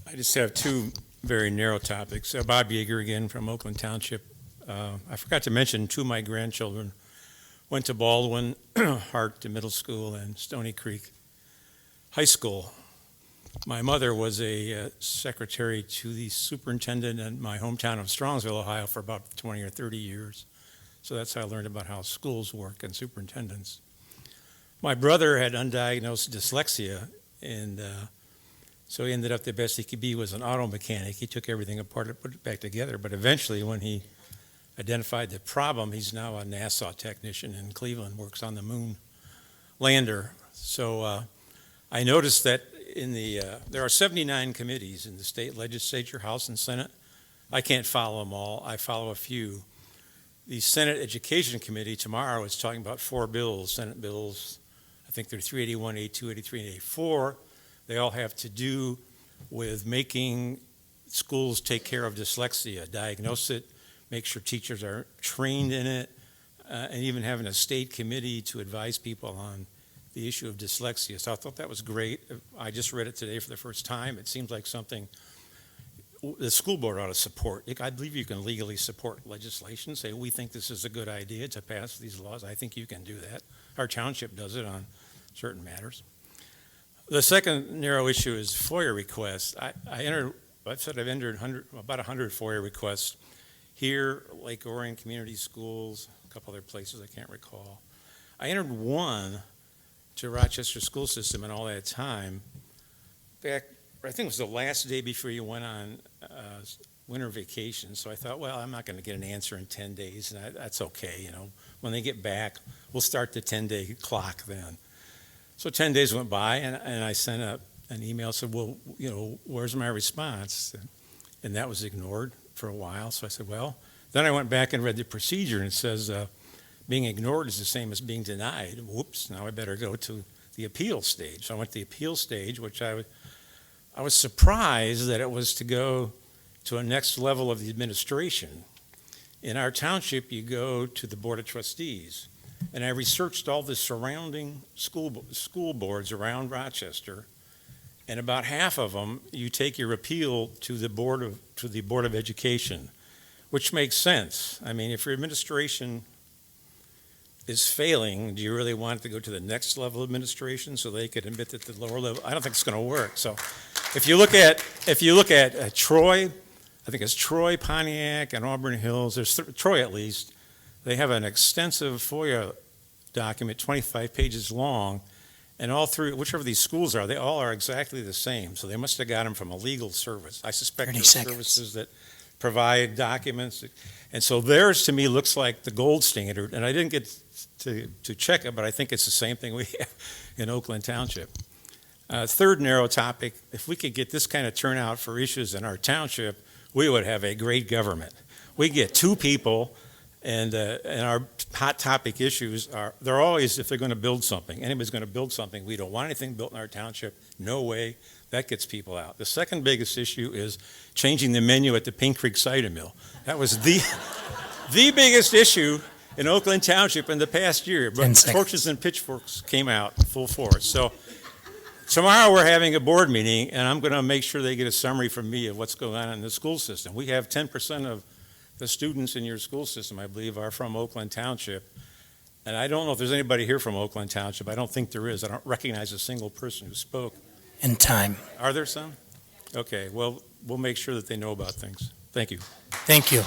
I just have two very narrow topics. Bob Yeager again from Oakland Township. I forgot to mention two of my grandchildren went to Baldwin, Hart Middle School, and Stony Creek High School. My mother was a secretary to the superintendent in my hometown of Strongsville, Ohio, for about 20 or 30 years. So that's how I learned about how schools work and superintendents. My brother had undiagnosed dyslexia, and so he ended up the best he could be was an auto mechanic. He took everything apart and put it back together. But eventually, when he identified the problem, he's now a NASA technician in Cleveland, works on the moon lander. So I noticed that there are 79 committees in the state legislature, House and Senate. I can't follow them all. I follow a few. The Senate Education Committee tomorrow is talking about 4 bills, Senate bills. I think they're 381, 82, 83, and 84. They all have to do with making schools take care of dyslexia, diagnose it, make sure teachers are trained in it, and even having a state committee to advise people on the issue of dyslexia. So I thought that was great. I just read it today for the first time. It seems like something the school board ought to support. I believe you can legally support legislation, say we think this is a good idea to pass these laws. I think you can do that. Our township does it on certain matters. The second narrow issue is FOIA requests. I've entered about 100 FOIA requests here, Lake Orion Community Schools, a couple other places I can't recall. I entered one to Rochester school system in all that time. Back, I think it was the last day before you went on winter vacation. So I thought, well, I'm not going to get an answer in 10 days, and that's okay. When they get back, we'll start the 10-day clock then. So 10 days went by, and I sent an email, said, well, where's my response? And that was ignored for a while. So I said, well, then I went back and read the procedure, and it says being ignored is the same as being denied. Whoops, now I better go to the appeal stage. So I went to the appeal stage, which I was surprised that it was to go to a next level of the administration. In our township, you go to the Board of Trustees. And I researched all the surrounding school boards around Rochester, and about half of them, you take your appeal to the Board of Education, which makes sense. I mean, if your administration is failing, do you really want it to go to the next level of administration so they could admit that the lower level? I don't think it's going to work. So, if you look at Troy, I think it's Troy, Pontiac, and Auburn Hills. There's Troy at least. They have an extensive FOIA document, 25 pages long, and all through, whichever these schools are, they all are exactly the same. So they must have got them from a legal service. I suspect there's services that provide documents. And so theirs, to me, looks like the gold standard. And I didn't get to check it, but I think it's the same thing we have in Oakland Township. Third narrow topic, if we could get this kind of turnout for issues in our township, we would have a great government. We get 2 people. And our hot topic issues they're always, if they're going to build something, anybody's going to build something, we don't want anything built in our township, no way, that gets people out. The second biggest issue is changing the menu at the Pink Creek Cider Mill. That was the biggest issue in Oakland Township in the past year, but torches and pitchforks came out full force. So tomorrow we're having a board meeting, and I'm going to make sure they get a summary from me of what's going on in the school system. We have 10% of the students in your school system, I believe, are from Oakland Township. And I don't know if there's anybody here from Oakland Township. I don't think there is. I don't recognize a single person who spoke. In time. Are there some? Okay, well, we'll make sure that they know about things. Thank you. Thank you.